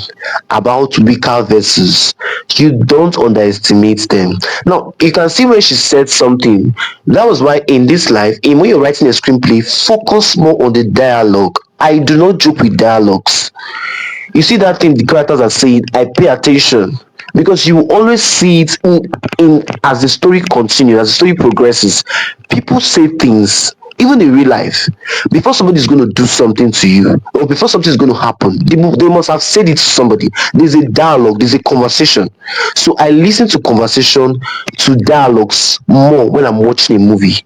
about weaker vessels. You don't underestimate them. Now you can see when she said something. That was why in this life, in when you're writing a screenplay, focus more on the dialogue. I do not joke with dialogues. You see that thing the characters are saying, I pay attention because you will always see it in as the story continues, as the story progresses. People say things even in real life before somebody is going to do something to you or before something is going to happen. They must have said it to somebody. There's a dialogue, there's a conversation. So I listen to conversation, to dialogues more when I'm watching a movie.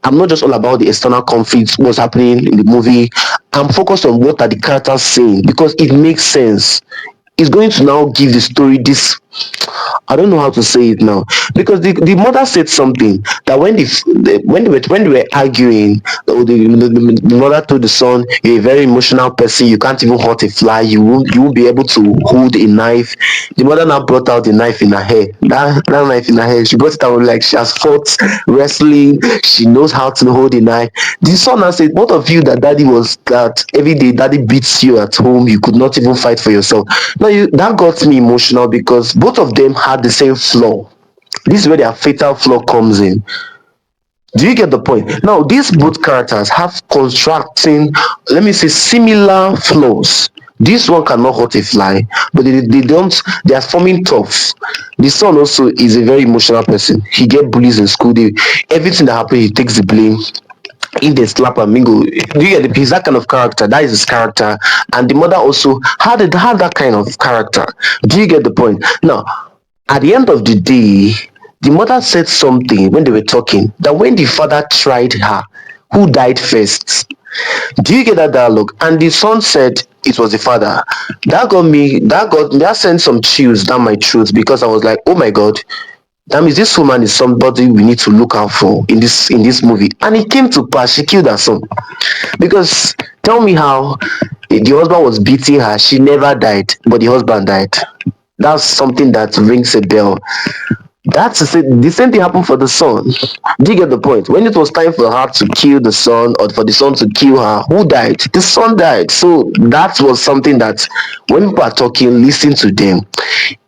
I'm not just all about the external conflicts, what's happening in the movie. I'm focused on what are the characters saying because it makes sense. It's going to now give the story this. I don't know how to say it now because the mother said something that when they were arguing, the mother told the son, "You're a very emotional person. You can't even hurt a fly. You won't be able to hold a knife." The mother now brought out the knife in her hair. That knife in her hair. She brought it out like she has fought wrestling. She knows how to hold a knife. The son now said, "Both of you that every day daddy beats you at home. You could not even fight for yourself." Now that got me emotional because both of them had the same flaw. This is where their fatal flaw comes in. Do you get the point? Now, these both characters have constructing, let me say, similar flaws. This one cannot hurt a fly, but they don't, they are forming tough. The son also is a very emotional person. He get bullies in school. Everything that happens, he takes the blame. If they slap and mingle, do you get he's that kind of character. That is his character. And the mother also had that kind of character. Do you get the point? Now, at the end of the day, the mother said something when they were talking that when the father tried her, who died first. Do you get that dialogue? And the son said it was the father. That sent some chills down my throat because I was like, oh my god, that means this woman is somebody we need to look out for in this movie. And it came to pass, she killed her son. Because tell me how the husband was beating her, she never died, but the husband died. That's something that rings a bell. The same thing happened for the son. Do you get the point? When it was time for her to kill the son or for the son to kill her, who died? The son died. So that was something that when people are talking, listen to them.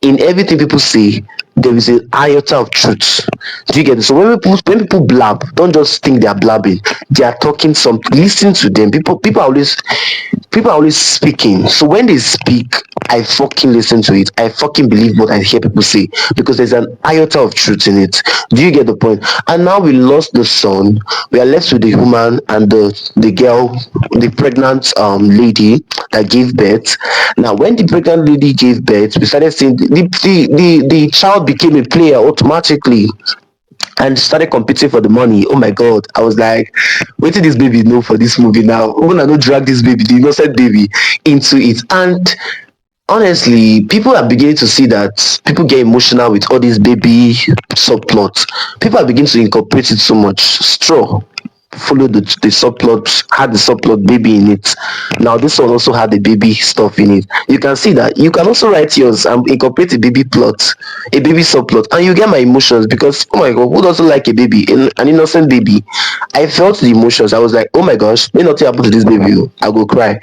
In everything people say, there is an iota of truth. Do you get it? So when people blab, don't just think they are blabbing. They are talking some. Listen to them. People are always speaking. So when they speak, I fucking listen to it. I fucking believe what I hear people say because there's an iota of truth in it. Do you get the point? And now we lost the son. We are left with the woman and the girl, the pregnant lady that gave birth. Now, when the pregnant lady gave birth, we started seeing the child became a player automatically and started competing for the money. Oh my god, I was like, what did this baby know for this movie now? When I don't drag this baby, the innocent baby, into it. And honestly, people are beginning to see that people get emotional with all these baby subplots. People are beginning to incorporate it so much. Straw followed the subplot, had the subplot baby in it. Now this one also had the baby stuff in it. You can see that you can also write yours and incorporate a baby plot, a baby subplot, and you get my emotions because oh my god, who doesn't like a baby, an innocent baby? I felt the emotions. I was like, oh my gosh, may nothing happen to this baby. Oh. I go cry.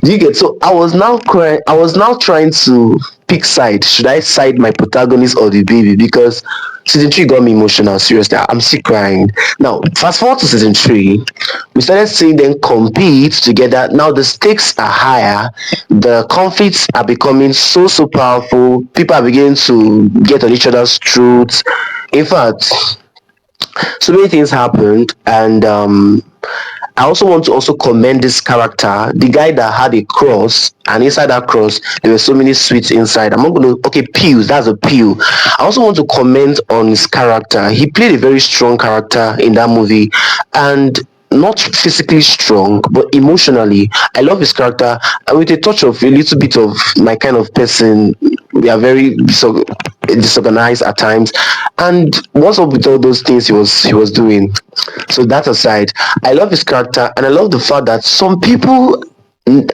Do you get? So I was now crying. I was now trying to pick side. Should I side my protagonist or the baby? Because season three got me emotional. Seriously, I'm still crying. Now, fast forward to season three, we started seeing them compete together. Now the stakes are higher. The conflicts are becoming so powerful. People are beginning to get on each other's throats. In fact, so many things happened, and I also want to also commend this character, the guy that had a cross, and inside that cross there were so many sweets inside. I'm not going to okay pills. That's a pill. I also want to comment on his character. He played a very strong character in that movie, and not physically strong but emotionally I love his character, and with a touch of a little bit of my kind of person. We are very disorganized at times, and what's up with all those things he was doing. So that aside, I love his character, and I love the fact that some people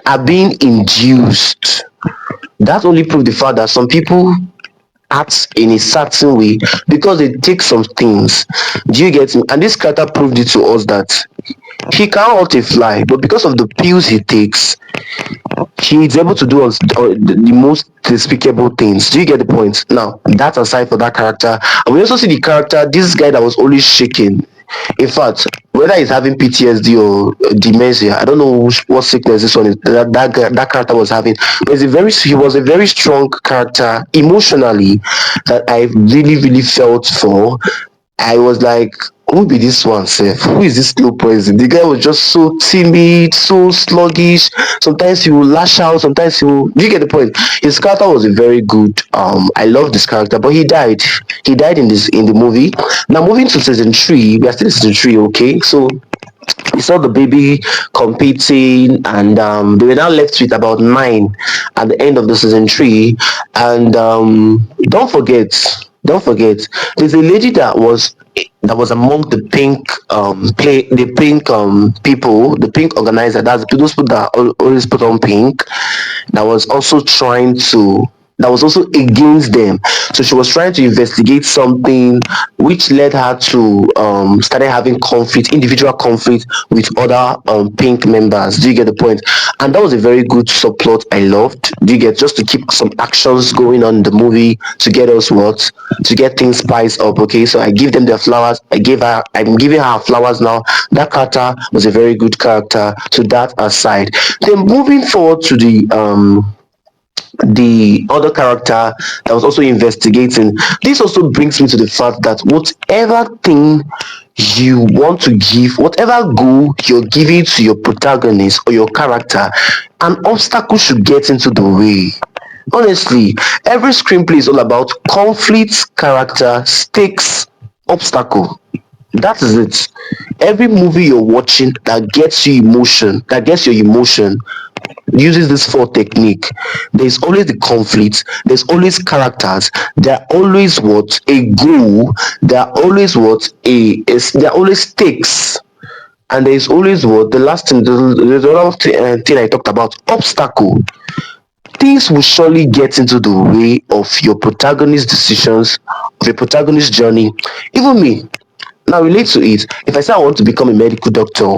are being induced. That only proves the fact that some people act in a certain way because they take some things. Do you get me? And this character proved it to us that he can't hurt a fly, but because of the pills he takes, he is able to do the most despicable things. Do you get the point? Now, that aside for that character, and we also see the character, this guy that was always shaking. In fact, whether he's having PTSD or dementia, I don't know what sickness this one is. That character was having. But he was a very strong character emotionally that I really felt for. I was like, who be this one, Seth? Who is this slow poison? The guy was just so timid, so sluggish. Sometimes he will lash out, sometimes he will. Do you get the point? His character was a very good. I love this character, but he died. He died in the movie. Now moving to season three, we are still in season three, okay? So we saw the baby competing, and they were now left with about nine at the end of the season three. And don't forget, there's a lady that was among the pink people, the pink organizer. That's those people that always put on pink. That was also trying to that was also against them. So she was trying to investigate something, which led her to started having conflict, individual conflict with other pink members. Do you get the point? And that was a very good subplot. I loved. Do you get, just to keep some actions going on in the movie to get us what to get things spiced up. Okay, so I give them their flowers. I'm giving her flowers now. That character was a very good character. To that aside, then moving forward to the other character that was also investigating. This also brings me to the fact that whatever thing you want to give, whatever goal you're giving to your protagonist or your character, an obstacle should get into the way. Honestly, every screenplay is all about conflict, character, stakes, obstacle. That is it. Every movie you're watching that gets you emotion, that gets your emotion, uses this four technique. There's always the conflict, there's always characters, there are always what a goal, there are always what a is there are always stakes, and there's always what the last thing, there's another thing I talked about, obstacle. Things will surely get into the way of your protagonist decisions, of your protagonist journey. Even me, now relate to it. If I say I want to become a medical doctor,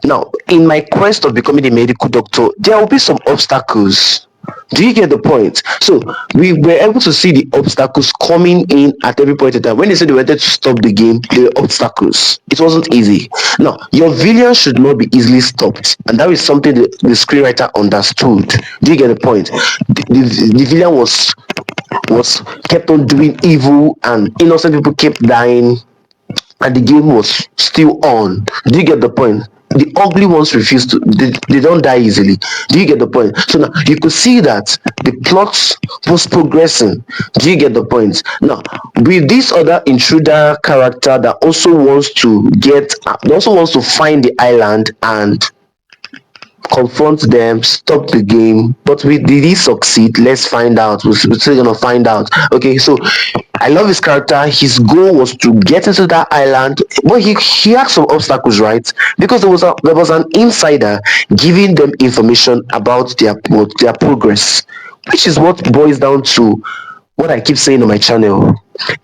now in my quest of becoming a medical doctor, there will be some obstacles. Do you get the point? So we were able to see the obstacles coming in at every point in time. When they said they wanted to stop the game, there were obstacles. It wasn't easy. Now, your villain should not be easily stopped. And that is something the screenwriter understood. Do you get the point? The villain was kept on doing evil, and innocent people kept dying, and the game was still on. Do you get the point? The ugly ones refuse to, they don't die easily. Do you get the point? So now you could see that the plot was progressing. Do you get the point? Now, with this other intruder character that also wants to also wants to find the island and confront them, stop the game. But did he succeed? Let's find out. We're still gonna find out. Okay, so I love his character. His goal was to get into that island, but he had some obstacles, right? Because there was an insider giving them information about their progress, which is what boils down to what I keep saying on my channel.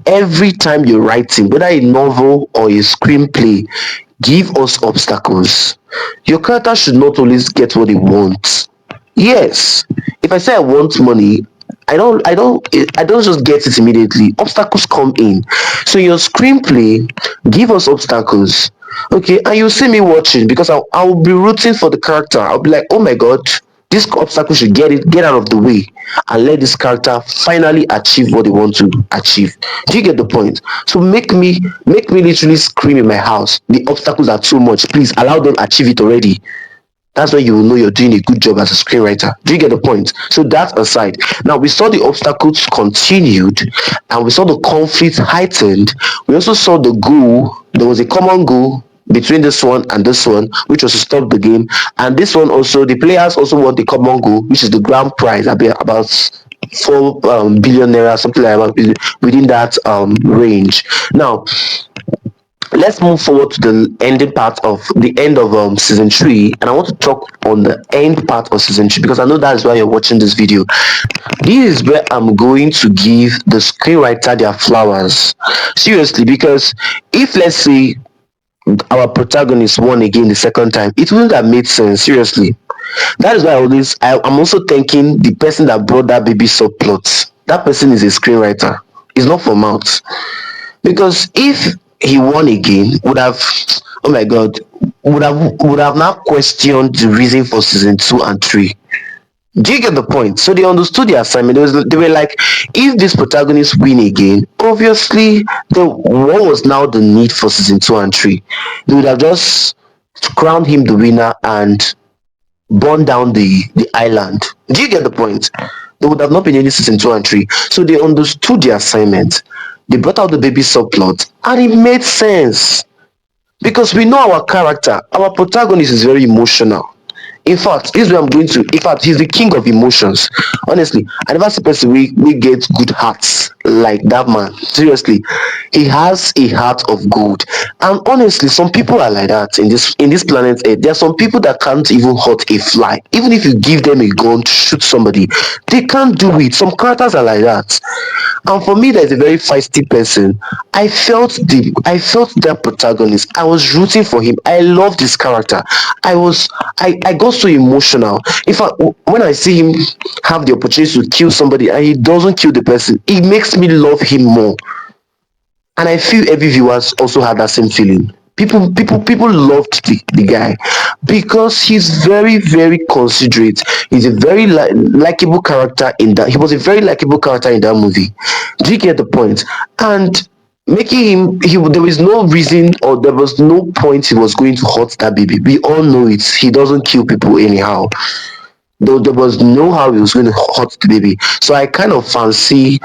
Every time you're writing, whether a novel or a screenplay, give us obstacles. Your character should not always get what he wants. Yes, if I say I want money, I don't just get it immediately. Obstacles come in. So your screenplay, give us obstacles. Okay, and you'll see me watching because I'll be rooting for the character. I'll be like, oh my god, this obstacle should get out of the way and let this character finally achieve what they want to achieve. Do you get the point? So make me literally scream in my house. The obstacles are too much. Please allow them achieve it already. That's when you will know you're doing a good job as a screenwriter. Do you get the point? So that aside, now we saw the obstacles continued, and we saw the conflict heightened. We also saw the goal. There was a common goal between this one and this one, which was to stop the game. And this one also, the players also want the common goal, which is the grand prize, about 4 billion naira, something like that, within that range. Now, let's move forward to the end of season 3, and I want to talk on the end part of season 3 because I know that is why you're watching this video. This is where I'm going to give the screenwriter their flowers, seriously, because if, let's say, our protagonist won again the second time, it wouldn't have made sense, seriously. That is why I'm also thanking the person that brought that baby subplot. That person is a screenwriter. It's not for mouth. Because if he won again, would have, oh my god, would have now questioned the reason for season 2 and 3. Do you get the point? So they understood the assignment. They were like, if this protagonist win again, obviously, what was now the need for season 2 and 3? They would have just crowned him the winner and burn down the island. Do you get the point? There would have not been any season 2 and 3. So they understood the assignment. They brought out the baby subplot, and it made sense because we know our character. Our protagonist is very emotional. In fact, this is where I'm going to. In fact, he's the king of emotions. Honestly, I never see a person we get good hearts like that man. Seriously, he has a heart of gold. And honestly, some people are like that in this planet Earth. There are some people that can't even hurt a fly. Even if you give them a gun to shoot somebody, they can't do it. Some characters are like that. And for me, there's a very feisty person. I felt that protagonist. I was rooting for him. I loved this character. I got so emotional. In fact, when I see him have the opportunity to kill somebody and he doesn't kill the person, it makes me love him more. And I feel every viewers also had that same feeling. People loved the guy because he's very, very considerate. He's a very likable character in that. He was a very likable character in that movie. Do you get the point? And making him, there was no reason or there was no point he was going to hurt that baby. We all know it. He doesn't kill people anyhow. though there was no how he was going to hurt the baby. So I kind of foresee,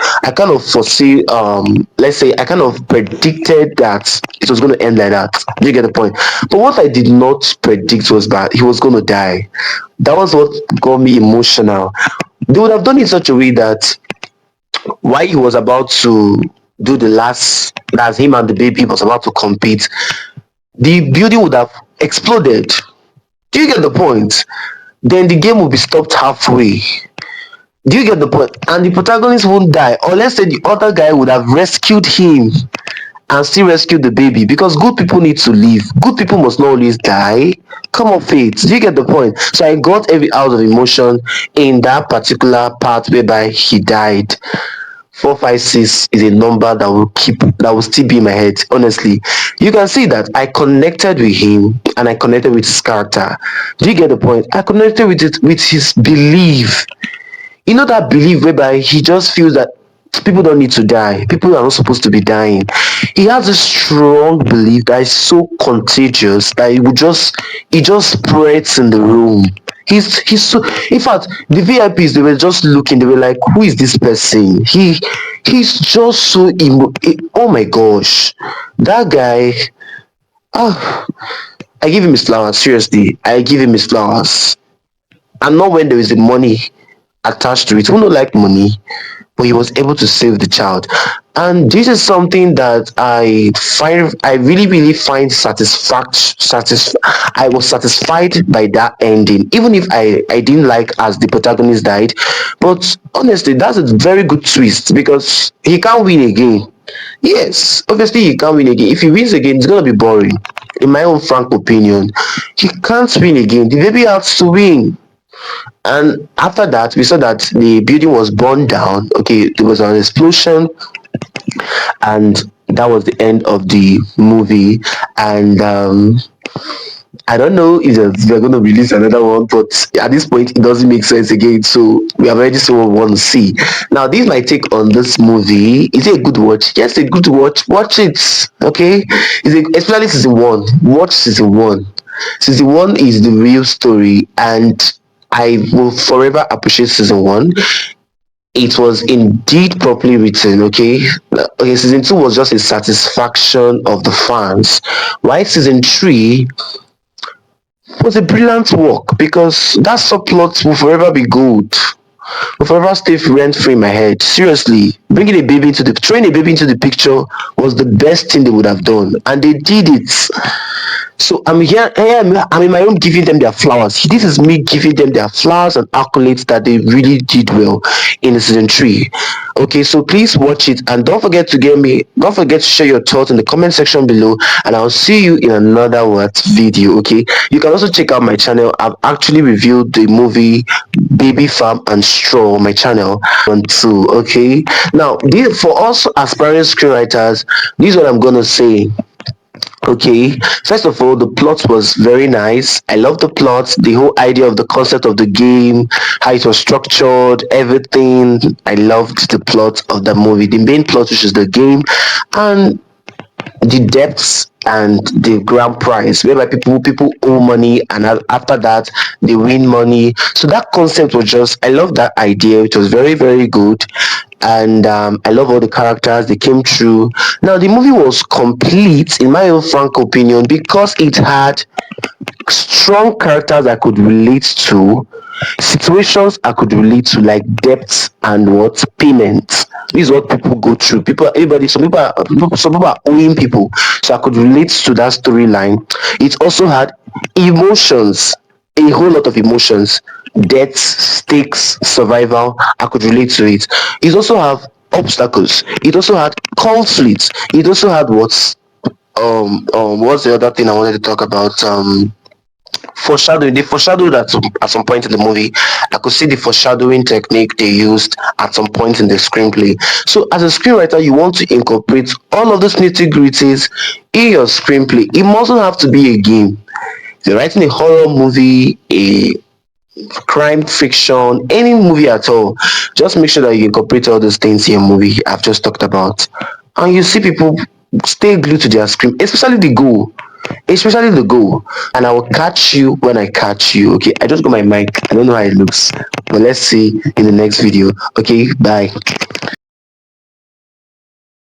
let's say, I kind of predicted that it was going to end like that. Do you get the point? But what I did not predict was that he was going to die. That was what got me emotional. They would have done it in such a way that while he was about to do the last, that's him and the baby was about to compete, the building would have exploded. Do you get the point? Then the game will be stopped halfway. Do you get the point? And the protagonist won't die. Or let's say the other guy would have rescued him and still rescue the baby, because good people need to live. Good people must not always die. Come on, faith. Do you get the point? So I got every out of emotion in that particular part whereby he died. 456 is a number that will still be in my head. Honestly, you can see that I connected with him and I connected with his character. Do you get the point? I connected with it with his belief. You know, that belief whereby he just feels that people don't need to die, people are not supposed to be dying. He has a strong belief that is so contagious that it just spreads in the room. He's so, in fact, the VIPs, they were just looking, they were like, who is this person? He's just so oh my gosh, that guy. Ah, I give him his flowers. Seriously, I give him his flowers. And not when there is the money attached to it. Who don't like money? But he was able to save the child. And this is something that I really, really find I was satisfied by that ending, even if I didn't like as the protagonist died. But honestly, that's a very good twist because he can't win again. Yes, obviously he can't win again. If he wins again, it's gonna be boring. In my own frank opinion, he can't win again. The baby has to win. And after that, we saw that the building was burned down. Okay, there was an explosion, and that was the end of the movie. And I don't know if they're going to release another one, but at this point, it doesn't make sense again. So we have already seen what we want to see. Now, this is my take on this movie. Is it a good watch? Yes, a good watch. Watch it. Okay, especially season one. Watch season one. Season one is the real story, and I will forever appreciate season one. It was indeed properly written. Okay, season two was just a satisfaction of the fans, while season three was a brilliant work because that subplot will forever be good. Will forever stay rent free in my head. Seriously, throwing a baby into the picture was the best thing they would have done, and they did it. So I'm in my room giving them their flowers. This is me giving them their flowers and accolades that they really did well in season three. Okay, so please watch it and don't forget to share your thoughts in the comment section below, and I'll see you in another what video. Okay, you can also check out my channel. I've actually reviewed the movie Baby Farm and Straw on my channel on too. Okay, now for us aspiring screenwriters, this is what I'm gonna say. Okay, first of all, the plot was very nice. I love the plot, the whole idea of the concept of the game, how it was structured, everything. I loved the plot of the movie, the main plot, which is the game, and the depths and the grand prize whereby people owe money, and after that they win money. So that concept was just, I love that idea. It was very, very good. And I love all the characters they came through. Now the movie was complete in my own frank opinion because it had strong characters I could relate to, situations I could relate to, like debts and what payments. This is what people go through. Some people are owing people, so I could relate to that storyline. It also had emotions, a whole lot of emotions, deaths, stakes, survival. I could relate to it. It also have obstacles. It also had conflicts. It also had what's the other thing I wanted to talk about? Foreshadowing. They foreshadowed at some point in the movie. I could see the foreshadowing technique they used at some point in the screenplay. So as a screenwriter, you want to incorporate all of those nitty gritties in your screenplay. It mustn't have to be a game. If you're writing a horror movie, a crime fiction, any movie at all, just make sure that you incorporate all those things in your movie I've just talked about. And you see people stay glued to their screen, especially the goal. especially the goal. And I will catch you when I catch you. Okay, I just got my mic. I don't know how it looks, but let's see in the next video. Okay, bye.